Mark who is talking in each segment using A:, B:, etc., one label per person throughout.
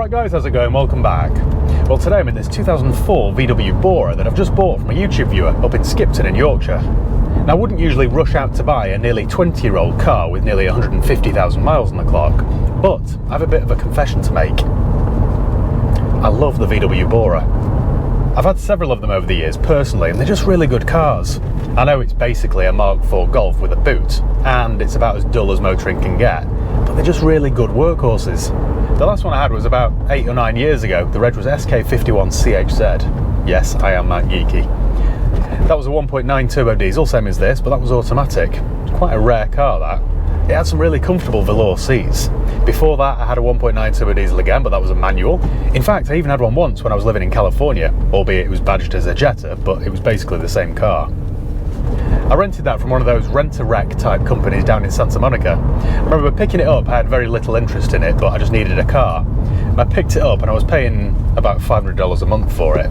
A: Alright guys, how's it going? Welcome back. Well, today I'm in this 2004 VW Bora that I've just bought from a YouTube viewer up in Skipton in Yorkshire. Now, I wouldn't usually rush out to buy a nearly 20-year-old car with nearly 150,000 miles on the clock, but I have a bit of a confession to make. I love the VW Bora. I've had several of them over the years personally, and they're just really good cars. I know it's basically a Mark IV Golf with a boot, and it's about as dull as motoring can get, but they're just really good workhorses. The last one I had was about 8 or 9 years ago. The reg was SK51CHZ. Yes, I am that geeky. That was a 1.9 turbo diesel, same as this, but that was automatic. It's quite a rare car, that. It had some really comfortable velour seats. Before that, I had a 1.9 turbo diesel again, but that was a manual. In fact, I even had one once when I was living in California, albeit it was badged as a Jetta, but it was basically the same car. I rented that from one of those rent-a-wreck type companies down in Santa Monica. I remember picking it up. I had very little interest in it, but I just needed a car. And I picked it up and I was paying about $500 a month for it.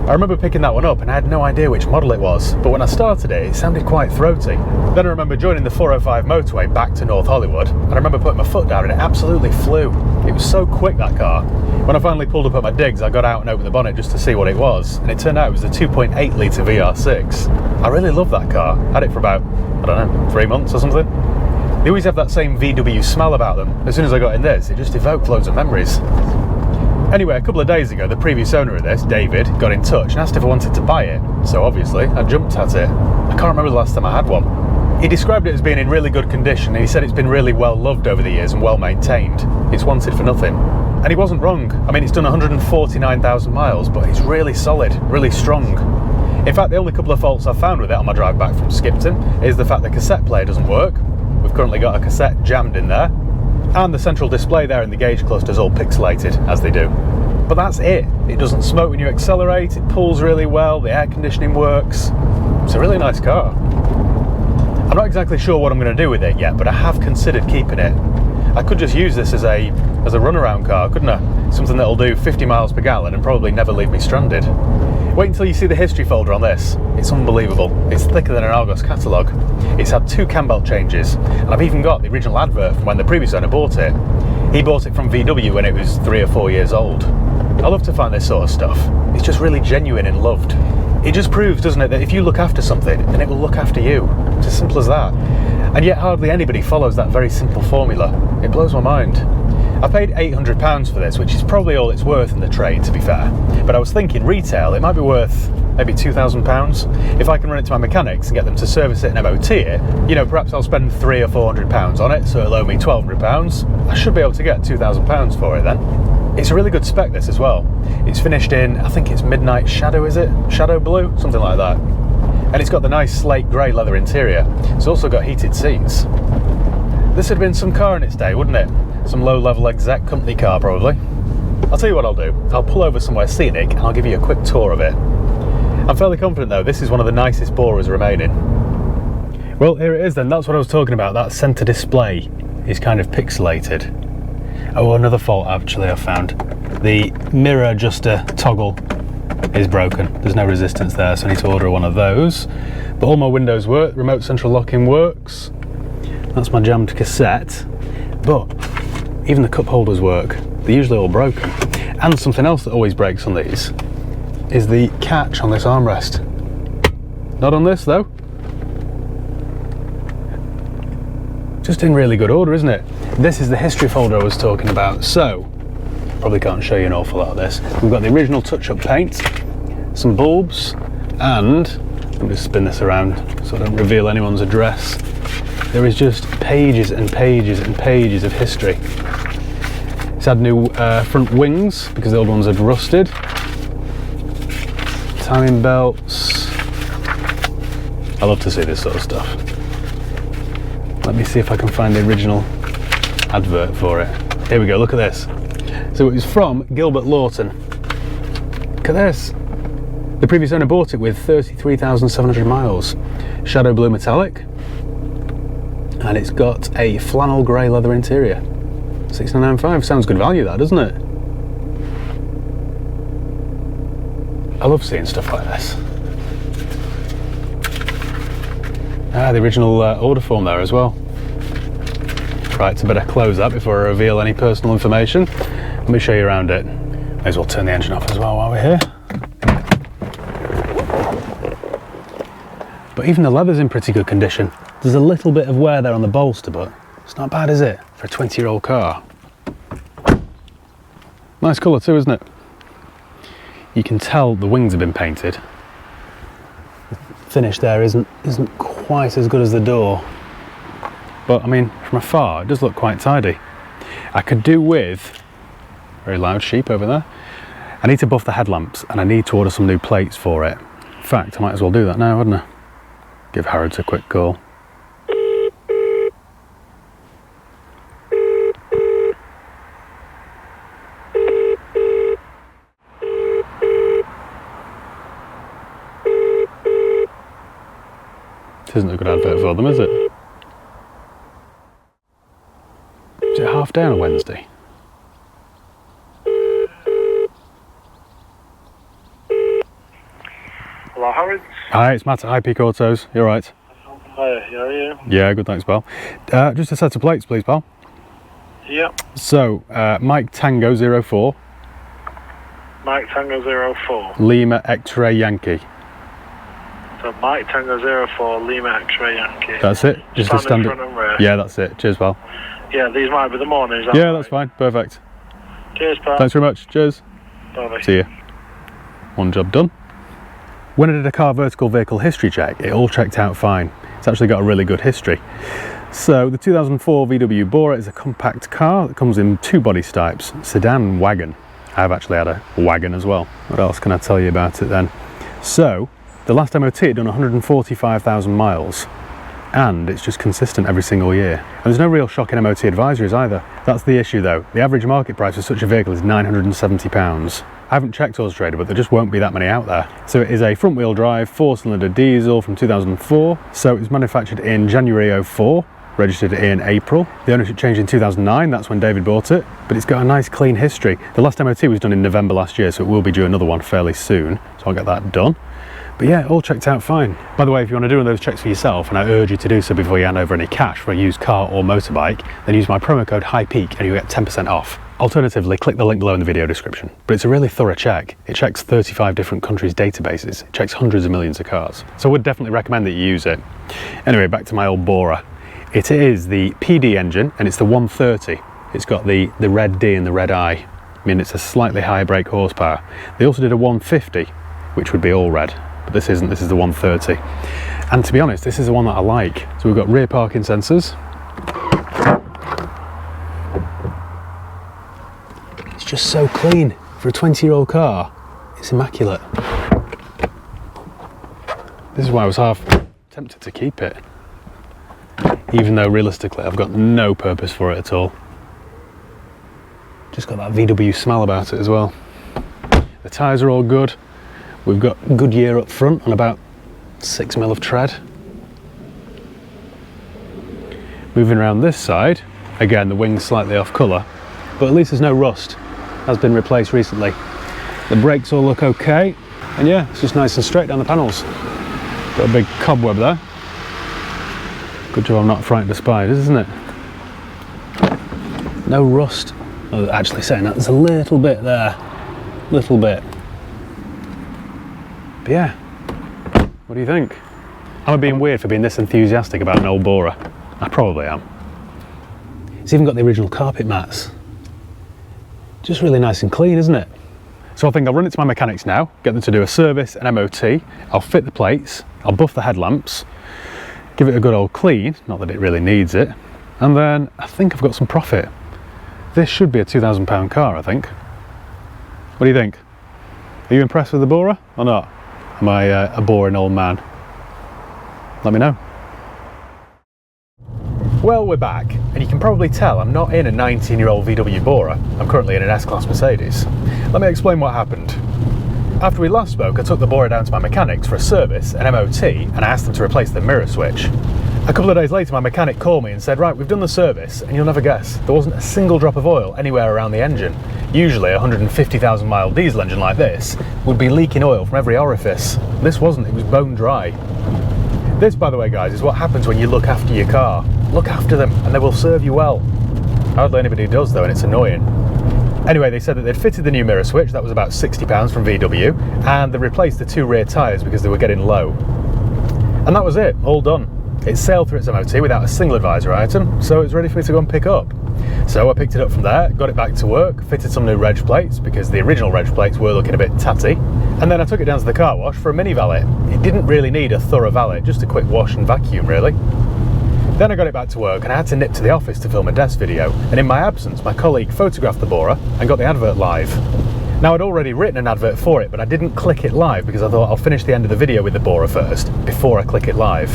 A: I remember picking that one up and I had no idea which model it was, but when I started it, it sounded quite throaty. Then I remember joining the 405 motorway back to North Hollywood, and I remember putting my foot down and it absolutely flew. It was so quick, that car. When I finally pulled up at my digs, I got out and opened the bonnet just to see what it was, and it turned out it was the 2.8 litre VR6. I really love that car. Had it for about, I don't know, 3 months or something. They always have that same VW smell about them. As soon as I got in this, it just evoked loads of memories. Anyway, a couple of days ago, the previous owner of this, David, got in touch and asked if I wanted to buy it. So obviously, I jumped at it. I can't remember the last time I had one. He described it as being in really good condition, and he said it's been really well loved over the years and well maintained. It's wanted for nothing. And he wasn't wrong. I mean, it's done 149,000 miles, but it's really solid, really strong. In fact, the only couple of faults I've found with it on my drive back from Skipton is the fact the cassette player doesn't work. We've currently got a cassette jammed in there. And the central display there in the gauge cluster's all pixelated, as they do. But that's it. It doesn't smoke when you accelerate, it pulls really well, the air conditioning works. It's a really nice car. I'm not exactly sure what I'm going to do with it yet, but I have considered keeping it. I could just use this as a runaround car, couldn't I? Something that'll do 50 miles per gallon and probably never leave me stranded. Wait until you see the history folder on this. It's unbelievable. It's thicker than an Argos catalogue. It's had 2 cam belt changes, and I've even got the original advert from when the previous owner bought it. He bought it from VW when it was 3 or 4 years old. I love to find this sort of stuff. It's just really genuine and loved. It just proves, doesn't it, that if you look after something, then it will look after you. It's as simple as that. And yet hardly anybody follows that very simple formula. It blows my mind. I paid £800 for this, which is probably all it's worth in the trade, to be fair. But I was thinking retail, it might be worth maybe £2,000. If I can run it to my mechanics and get them to service it and MOT it, you know, perhaps I'll spend £300 or £400 on it, so it'll owe me £1,200. I should be able to get £2,000 for it then. It's a really good spec, this as well. It's finished in, I think it's Midnight Shadow, is it? Shadow Blue? Something like that. And it's got the nice slate grey leather interior. It's also got heated seats. This had been some car in its day, wouldn't it? Some low-level exec company car, probably. I'll tell you what I'll do. I'll pull over somewhere scenic and I'll give you a quick tour of it. I'm fairly confident, though, this is one of the nicest Boras remaining. Well, here it is then. That's what I was talking about. That centre display is kind of pixelated. Oh, another fault actually I found. The mirror adjuster toggle is broken. There's no resistance there, so I need to order one of those. But all my windows work. Remote central locking works. That's my jammed cassette. But even the cup holders work. They're usually all broken. And something else that always breaks on these is the catch on this armrest. Not on this though. Just in really good order, isn't it? This is the history folder I was talking about. So, probably can't show you an awful lot of this. We've got the original touch-up paint, some bulbs, and let me just spin this around so I don't reveal anyone's address. There is just pages and pages and pages of history. It's had new front wings because the old ones had rusted. Timing belts. I love to see this sort of stuff. Let me see if I can find the original advert for it. Here we go, look at this. So it was from Gilbert Lawton. Look at this. The previous owner bought it with 33,700 miles. Shadow blue metallic. And it's got a flannel grey leather interior. 6,995, sounds good value that, doesn't it? I love seeing stuff like this. Ah, the original order form there as well. Right, so better close that before I reveal any personal information. Let me show you around it. May as well turn the engine off as well while we're here. But even the leather's in pretty good condition. There's a little bit of wear there on the bolster, but it's not bad, is it, for a 20-year-old car? Nice colour too, isn't it? You can tell the wings have been painted. The finish there isn't quite as good as the door. But I mean, from afar, it does look quite tidy. I could do with, very loud sheep over there. I need to buff the headlamps and I need to order some new plates for it. In fact, I might as well do that now, wouldn't I? Give Harrods a quick call. This isn't a good advert for them, is it? Is it half day on a Wednesday?
B: Hello, Howard.
A: Hi, it's Matt at High Peak Autos. You alright?
B: Hi, how are you?
A: Yeah, good, thanks, pal. Just a set of plates, please, pal.
B: Yep.
A: So, Mike Tango 04.
B: Mike Tango 04.
A: Lima X-Ray Yankee.
B: So Mike Tango 04, Lima X-Ray Yankee.
A: That's it? Just a standard.
B: Front and rear.
A: Yeah, that's it. Cheers, pal.
B: Yeah, these might be the mornings.
A: Yeah, that's fine. Perfect.
B: Cheers, pal.
A: Thanks very much. Cheers.
B: Bye-bye.
A: See you. One job done. When I did a car vertical vehicle history check, it all checked out fine. It's actually got a really good history. So the 2004 VW Bora is a compact car that comes in two body types, sedan and wagon. I've actually had a wagon as well. What else can I tell you about it then? So the last MOT had done 145,000 miles. And it's just consistent every single year. And there's no real shock in MOT advisories either. That's the issue though. The average market price for such a vehicle is £970. I haven't checked Auto Trader, but there just won't be that many out there. So it is a front wheel drive, 4-cylinder diesel from 2004. So it was manufactured in January 04, registered in April. The ownership changed in 2009, that's when David bought it. But it's got a nice clean history. The last MOT was done in November last year, so it will be due another one fairly soon. So I'll get that done. But yeah, all checked out fine. By the way, if you want to do one of those checks for yourself, and I urge you to do so before you hand over any cash for a used car or motorbike, then use my promo code HIGHPEAK and you'll get 10% off. Alternatively, click the link below in the video description. But it's a really thorough check. It checks 35 different countries' databases. It checks hundreds of millions of cars. So I would definitely recommend that you use it. Anyway, back to my old Bora. It is the PD engine, and it's the 130. It's got the red D and the red I. I mean, it's a slightly higher brake horsepower. They also did a 150, which would be all red. But this isn't, this is the 130. And to be honest, this is the one that I like. So we've got rear parking sensors. It's just so clean. For a 20-year-old car, it's immaculate. This is why I was half tempted to keep it. Even though realistically, I've got no purpose for it at all. Just got that VW smell about it as well. The tyres are all good. We've got Goodyear up front and about 6mm of tread. Moving around this side, again the wing's slightly off colour, but at least there's no rust. Has been replaced recently. The brakes all look okay, and yeah, it's just nice and straight down the panels. Got a big cobweb there. Good job I'm not frightened of spiders, isn't it? No rust. Oh, actually saying that, there's a little bit there. Little bit. But yeah, what do you think? Am I being weird for being this enthusiastic about an old Bora? I probably am. It's even got the original carpet mats. Just really nice and clean, isn't it? So I think I'll run it to my mechanics now, get them to do a service, an MOT, I'll fit the plates, I'll buff the headlamps, give it a good old clean, not that it really needs it, and then I think I've got some profit. This should be a £2,000 car, I think. What do you think? Are you impressed with the Bora or not? Am I a boring old man? Let me know. Well, we're back, and you can probably tell I'm not in a 19-year-old VW Bora. I'm currently in an S-Class Mercedes. Let me explain what happened. After we last spoke, I took the Bora down to my mechanics for a service, an MOT, and I asked them to replace the mirror switch. A couple of days later, my mechanic called me and said, right, we've done the service, and you'll never guess, there wasn't a single drop of oil anywhere around the engine. Usually a 150,000 mile diesel engine like this would be leaking oil from every orifice. This wasn't, it was bone dry. This, by the way, guys, is what happens when you look after your car. Look after them, and they will serve you well. Hardly anybody does, though, and it's annoying. Anyway, they said that they'd fitted the new mirror switch, that was about £60 from VW, and they replaced the 2 rear tyres because they were getting low. And that was it, all done. It sailed through its MOT without a single advisor item, so it was ready for me to go and pick up. So I picked it up from there, got it back to work, fitted some new reg plates because the original reg plates were looking a bit tatty, and then I took it down to the car wash for a mini valet. It didn't really need a thorough valet, just a quick wash and vacuum really. Then I got it back to work and I had to nip to the office to film a desk video, and in my absence my colleague photographed the Bora and got the advert live. Now I'd already written an advert for it, but I didn't click it live because I thought I'll finish the end of the video with the Bora first, before I click it live.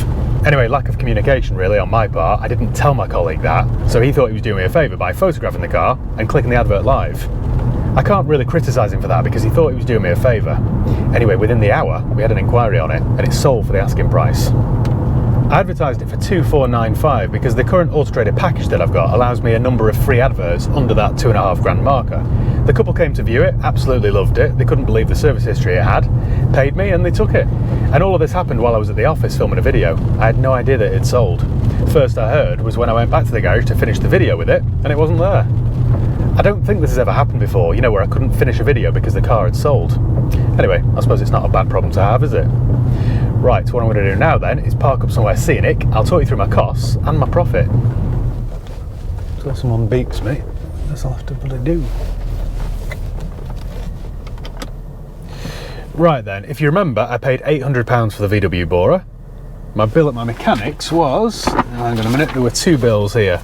A: Anyway, lack of communication really on my part. I didn't tell my colleague that, so he thought he was doing me a favour by photographing the car and clicking the advert live. I can't really criticise him for that because he thought he was doing me a favour. Anyway, within the hour we had an inquiry on it and it sold for the asking price. I advertised it for 2,495 because the current Auto Trader package that I've got allows me a number of free adverts under that £2,500 marker. The couple came to view it, absolutely loved it, they couldn't believe the service history it had, paid me and they took it. And all of this happened while I was at the office filming a video. I had no idea that it sold. First I heard was when I went back to the garage to finish the video with it and it wasn't there. I don't think this has ever happened before, you know, where I couldn't finish a video because the car had sold. Anyway, I suppose it's not a bad problem to have, is it? Right, what I'm going to do now then is park up somewhere scenic. I'll talk you through my costs and my profit. So someone beeps me, that's all I have to bloody do. Right then, if you remember, I paid £800 for the VW Bora. My bill at my mechanics was, hang on a minute, there were 2 bills here.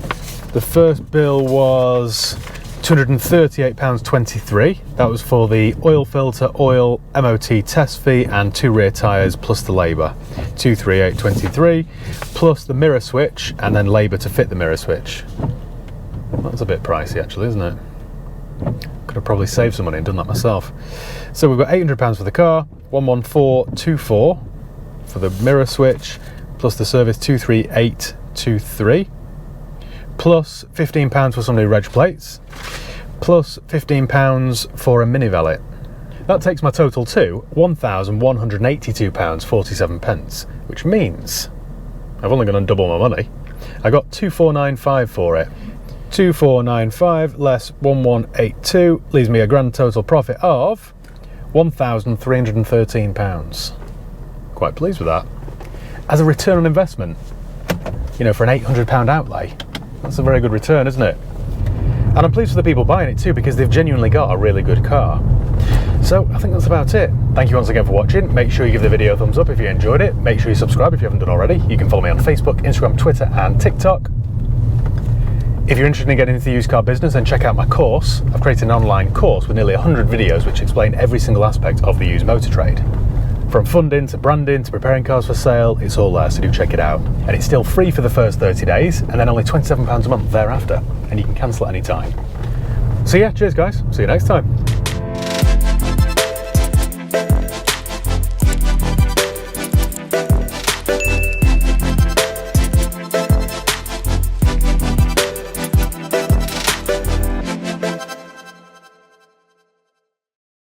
A: The first bill was £238.23. That was for the oil filter, oil, MOT test fee and 2 rear tyres plus the labour. £238.23 plus the mirror switch and then labour to fit the mirror switch. That's a bit pricey actually, isn't it? Could have probably saved some money and done that myself. So we've got £800 for the car, 11424 for the mirror switch, plus the service 23823, plus £15 for some new reg plates, plus £15 for a mini valet. That takes my total to £1,182.47, which means I've only gone and double my money. I got 2,495 for it. 2,495 less 1,182 leaves me a grand total profit of £1,313. Quite pleased with that. As a return on investment, you know, for an £800 outlay, that's a very good return, isn't it? And I'm pleased for the people buying it too because they've genuinely got a really good car. So I think that's about it. Thank you once again for watching. Make sure you give the video a thumbs up if you enjoyed it. Make sure you subscribe if you haven't done already. You can follow me on Facebook, Instagram, Twitter and TikTok. If you're interested in getting into the used car business, then check out my course. I've created an online course with nearly 100 videos which explain every single aspect of the used motor trade. From funding to branding to preparing cars for sale, it's all there, so do check it out. And it's still free for the first 30 days and then only £27 a month thereafter, and you can cancel at any time. So yeah, cheers guys, see you next time.